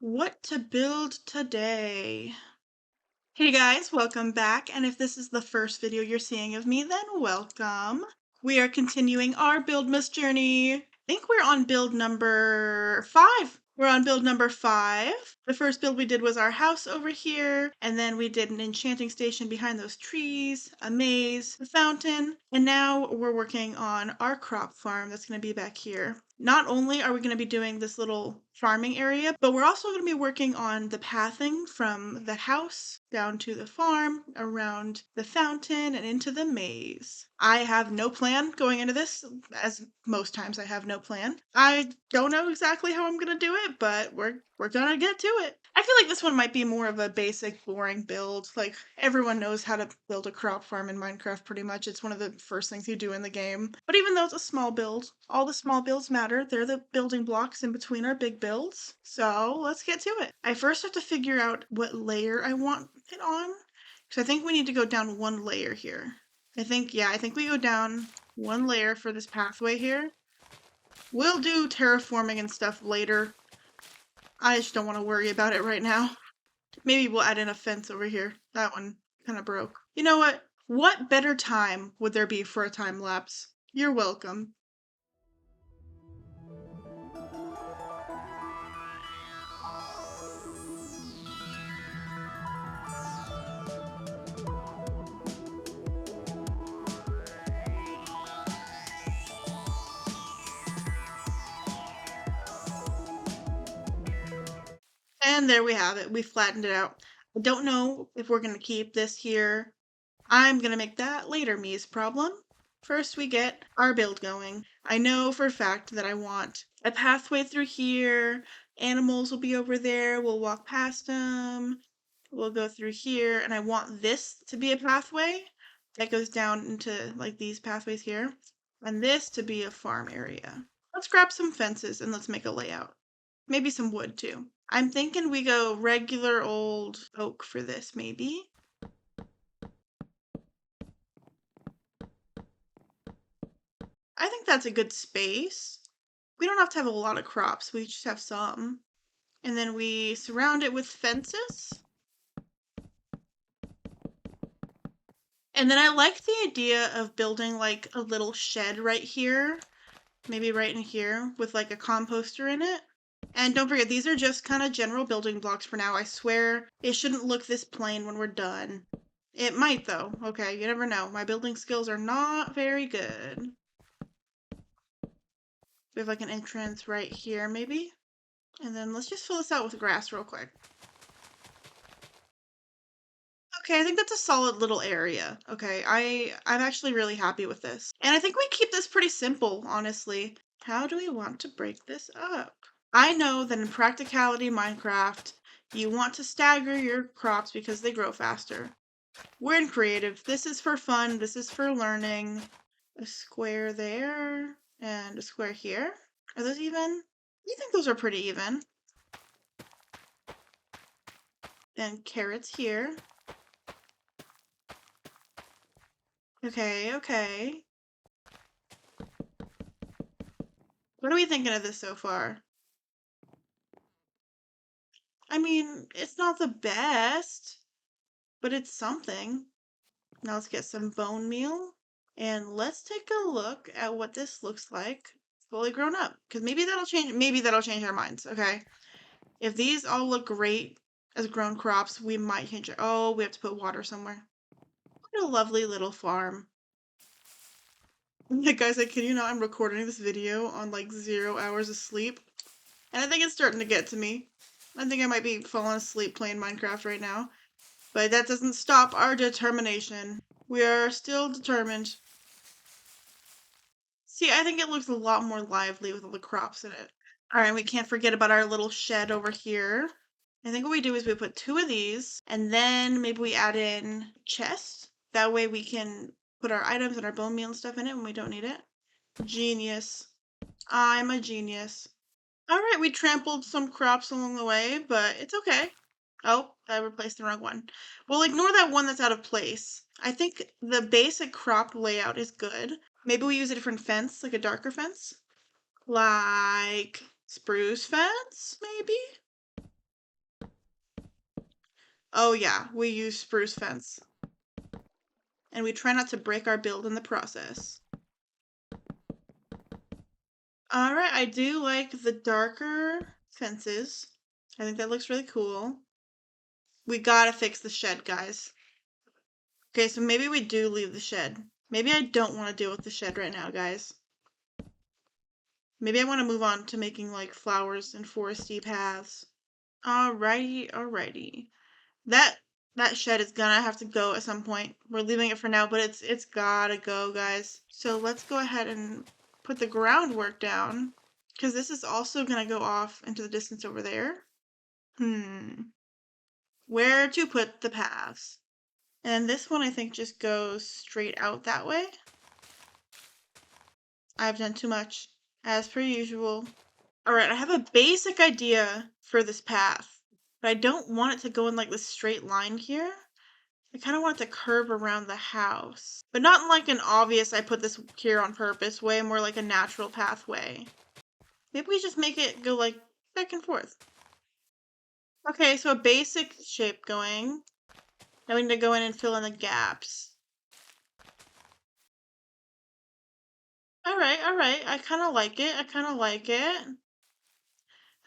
What to build today? Hey guys, welcome back. And if this is the first video you're seeing of me, then welcome. We are continuing our Buildmas journey. I think we're on build number 5. We're on build number 5. The first build we did was our house over here, and then we did an enchanting station behind those trees, a maze, a fountain, and now we're working on our crop farm that's going to be back here. Not only are we going to be doing this little farming area, but we're also going to be working on the pathing from the house down to the farm, around the fountain, and into the maze. I have no plan going into this, as most times I have no plan. I don't know exactly how I'm going to do it, but we're going to get to it. I feel like this one might be more of a basic, boring build. Like, everyone knows how to build a crop farm in Minecraft pretty much. It's one of the first things you do in the game. But even though it's a small build, all the small builds matter. They're the building blocks in between our big builds. So let's get to it. I first have to figure out what layer I want it on. So I think we need to go down one layer here. I think we go down one layer for this pathway here. We'll do terraforming and stuff later. I just don't want to worry about it right now. Maybe we'll add in a fence over here. That one kind of broke. You know what? What better time would there be for a time lapse? You're welcome. And there we have it. We flattened it out. I don't know if we're going to keep this here. I'm going to make that later me's problem. First, we get our build going. I know for a fact that I want a pathway through here. Animals will be over there. We'll walk past them. We'll go through here. And I want this to be a pathway that goes down into like these pathways here. And this to be a farm area. Let's grab some fences and let's make a layout. Maybe some wood too. I'm thinking we go regular old oak for this, maybe. I think that's a good space. We don't have to have a lot of crops, we just have some. And then we surround it with fences. And then I like the idea of building like a little shed right here. Maybe right in here with like a composter in it. And don't forget, these are just kind of general building blocks for now. I swear it shouldn't look this plain when we're done. It might though. Okay, you never know. My building skills are not very good. We have like an entrance right here maybe. And then let's just fill this out with grass real quick. Okay, I think that's a solid little area. Okay, I'm actually really happy with this. And I think we keep this pretty simple, honestly. How do we want to break this up? I know that in practicality Minecraft, you want to stagger your crops because they grow faster. We're in creative. This is for fun. This is for learning. A square there and a square here. Are those even? You think those are pretty even. Then carrots here. Okay, okay. What are we thinking of this so far? I mean, it's not the best, but it's something. Now let's get some bone meal. And let's take a look at what this looks like fully grown up. Because maybe that'll change our minds, okay? If these all look great as grown crops, we might change it. Oh, we have to put water somewhere. What a lovely little farm. Yeah, guys, I kid you not, I'm recording this video on like 0 hours of sleep. And I think it's starting to get to me. I think I might be falling asleep playing Minecraft right now. But that doesn't stop our determination. We are still determined. See, I think it looks a lot more lively with all the crops in it. Alright, we can't forget about our little shed over here. I think what we do is we put 2 of these, and then maybe we add in chests. That way we can put our items and our bone meal and stuff in it when we don't need it. Genius. I'm a genius. Alright, we trampled some crops along the way, but it's okay. Oh, I replaced the wrong one. We'll ignore that one that's out of place. I think the basic crop layout is good. Maybe we use a different fence, like a darker fence. Like spruce fence, maybe? Oh yeah, we use spruce fence. And we try not to break our build in the process. Alright, I do like the darker fences. I think that looks really cool. We gotta fix the shed, guys. Okay, so maybe we do leave the shed. Maybe I don't want to deal with the shed right now, guys. Maybe I want to move on to making like flowers and foresty paths. Alrighty, alrighty. That that shed is gonna have to go at some point. We're leaving it for now, but it's gotta go, guys. So let's go ahead and put the groundwork down, because this is also gonna go off into the distance over there. Where to put the paths? And this one I think just goes straight out that way. I've done too much, as per usual. Alright, I have a basic idea for this path, but I don't want it to go in like this straight line here. I kind of want it to curve around the house, but not in like an obvious I put this here on purpose way, more like a natural pathway. Maybe we just make it go like back and forth. Okay, so a basic shape going. Now we need to go in and fill in the gaps. Alright, alright. I kind of like it. I kind of like it.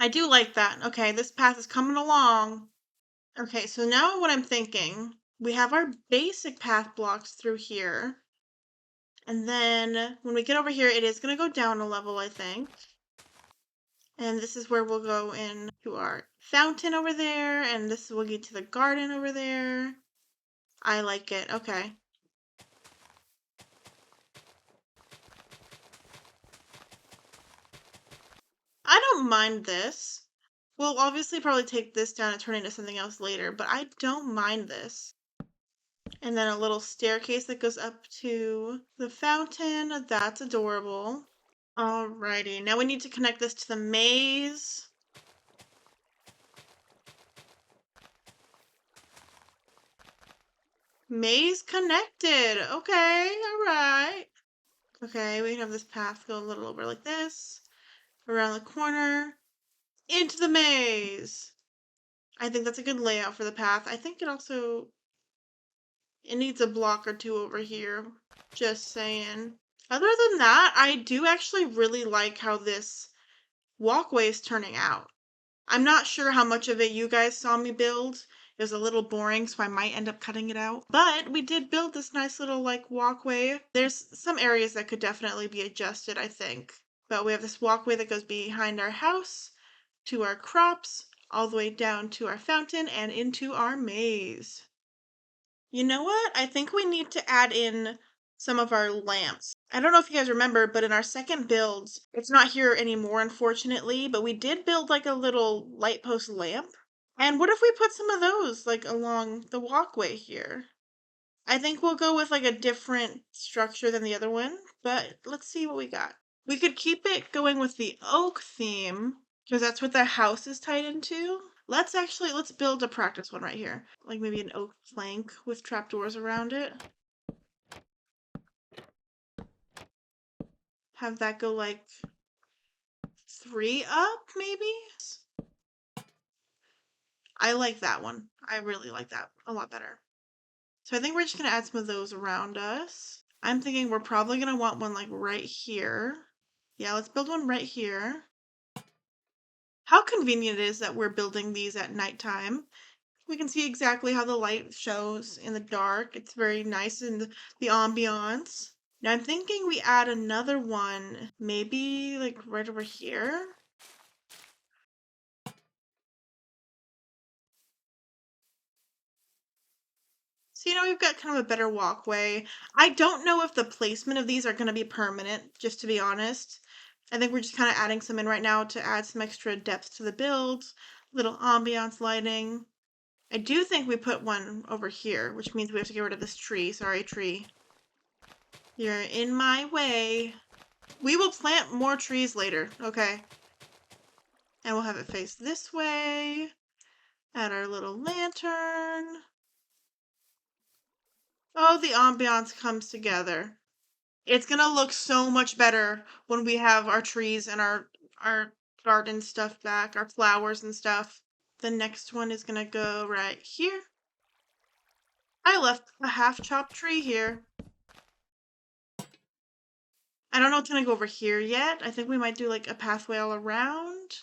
I do like that. Okay, this path is coming along. Okay, so now what I'm thinking, we have our basic path blocks through here. And then when we get over here, it is going to go down a level, I think. And this is where we'll go in to our fountain over there. And this will get to the garden over there. I like it. Okay. I don't mind this. We'll obviously probably take this down and turn it into something else later, but I don't mind this. And then a little staircase that goes up to the fountain. That's adorable. Alrighty, now we need to connect this to the maze. Maze connected. Okay, alright. Okay, we have this path go a little over like this, around the corner, into the maze. I think that's a good layout for the path. I think it needs a block or two over here. Just saying. Other than that, I do actually really like how this walkway is turning out. I'm not sure how much of it you guys saw me build. It was a little boring, so I might end up cutting it out. But we did build this nice little like walkway. There's some areas that could definitely be adjusted, I think. But we have this walkway that goes behind our house, to our crops, all the way down to our fountain, and into our maze. You know what? I think we need to add in some of our lamps. I don't know if you guys remember, but in our second build, it's not here anymore, unfortunately, but we did build like a little light post lamp. And what if we put some of those like along the walkway here? I think we'll go with like a different structure than the other one, but let's see what we got. We could keep it going with the oak theme, because that's what the house is tied into. Let's build a practice one right here. Like maybe an oak plank with trapdoors around it. Have that go like 3 up, maybe? I like that one. I really like that a lot better. So I think we're just going to add some of those around us. I'm thinking we're probably going to want one like right here. Yeah, let's build one right here. How convenient it is that we're building these at nighttime. We can see exactly how the light shows in the dark. It's very nice in the ambiance. Now I'm thinking we add another one, maybe like right over here. So, we've got kind of a better walkway. I don't know if the placement of these are going to be permanent, just to be honest. I think we're just kind of adding some in right now to add some extra depth to the build, little ambiance lighting. I do think we put one over here, which means we have to get rid of this tree. Sorry, tree. You're in my way. We will plant more trees later, okay? And we'll have it face this way. Add our little lantern. Oh, the ambiance comes together. It's gonna look so much better when we have our trees and our garden stuff back, our flowers and stuff. The next one is gonna go right here. I left a half-chopped tree here. I don't know what's gonna go over here yet. I think we might do like a pathway all around.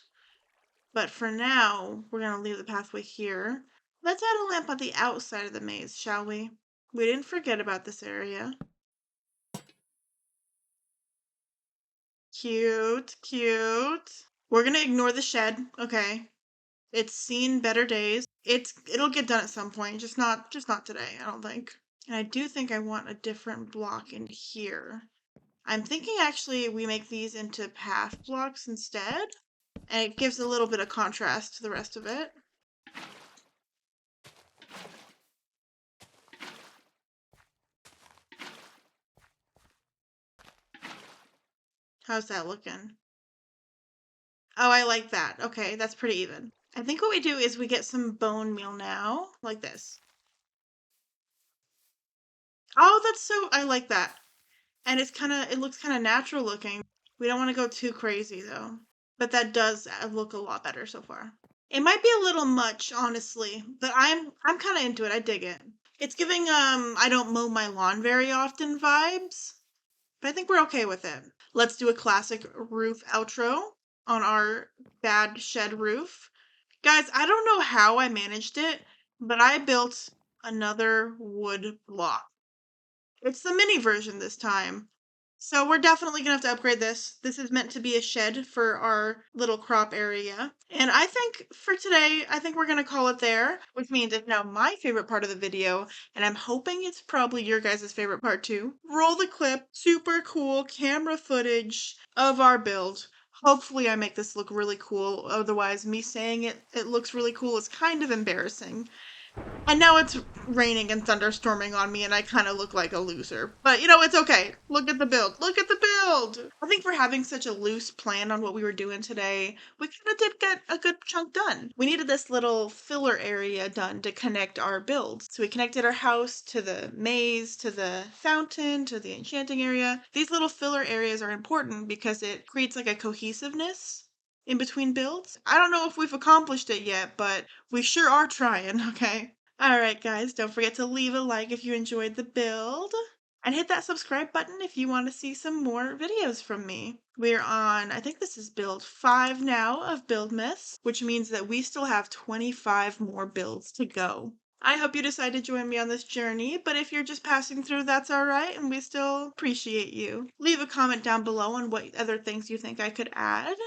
But for now, we're gonna leave the pathway here. Let's add a lamp on the outside of the maze, shall we? We didn't forget about this area. Cute, cute. We're gonna ignore the shed, okay? It's seen better days. It'll get done at some point, just not today, I don't think. And I do think I want a different block in here. I'm thinking actually we make these into path blocks instead, and it gives a little bit of contrast to the rest of it. How's that looking? Oh, I like that. Okay, that's pretty even. I think what we do is we get some bone meal now, like this. Oh, that's so, I like that. And it looks kind of natural looking. We don't want to go too crazy though. But that does look a lot better so far. It might be a little much, honestly, but I'm kind of into it. I dig it. It's giving I don't mow my lawn very often vibes, but I think we're okay with it. Let's do a classic roof outro on our bad shed roof. Guys, I don't know how I managed it, but I built another wood block. It's the mini version this time. So we're definitely gonna have to upgrade this. This is meant to be a shed for our little crop area. And I think for today, I think we're gonna call it there, which means it's now my favorite part of the video, and I'm hoping it's probably your guys' favorite part too. Roll the clip, super cool camera footage of our build. Hopefully I make this look really cool. Otherwise, me saying it looks really cool is kind of embarrassing. And now it's raining and thunderstorming on me, and I kind of look like a loser. But it's okay. Look at the build. Look at the build. I think for having such a loose plan on what we were doing today, we kind of did get a good chunk done. We needed this little filler area done to connect our builds. So we connected our house to the maze, to the fountain, to the enchanting area. These little filler areas are important because it creates like a cohesiveness in between builds. I don't know if we've accomplished it yet, but we sure are trying, okay? Alright guys, don't forget to leave a like if you enjoyed the build. And hit that subscribe button if you want to see some more videos from me. We're on, I think this is build 5 now of Buildmas, which means that we still have 25 more builds to go. I hope you decide to join me on this journey, but if you're just passing through, that's alright, and we still appreciate you. Leave a comment down below on what other things you think I could add,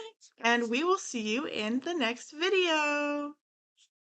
and we will see you in the next video.